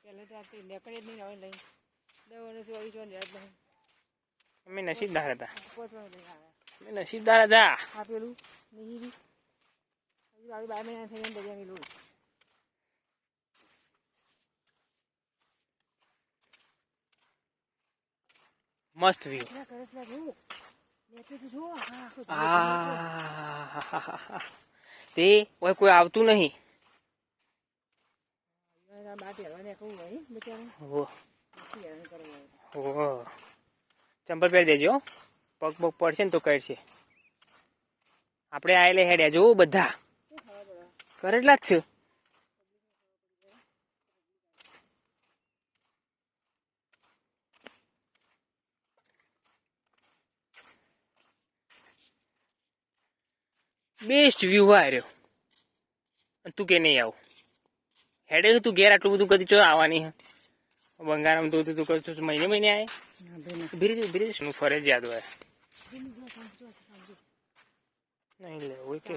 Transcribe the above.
પહેલા તો આપી નીકળે જ નહીં હવે લઈ 10 વર્ષ વાળી જો યાદ નહીં અમે નસીબદાર હતા 5 વાગે લઈ આવ્યા અમે નસીબદાર હતા આ પેલું નહીં હજી આવી 12 મહિના થઈ ગયા દરિયાની લોડ મસ્ત વ્યૂ ના કરસ ના જો મેચે તો જો તે ઓય કોઈ આવતું નહીં આ બાટી હરવાને કહું ભાઈ બચારા હો નથી હેરાન કરવા હો ચંપલ પહેરી દેજો પગ પગ પડશે ને તો કરશે આપણે આયેલે હેડ્યા જો બધા કરેલા જ છે બેસ્ટ વ્યૂ આવ્યો તું કે નહીં આવું હેડે તું ઘેર આટલું બધું કદી ચો આવવાની બંગાળમાં તું તું કહું મહિને મહિને આવે ભીરી શું ફરજિયાત હોય નહીં લેવું કે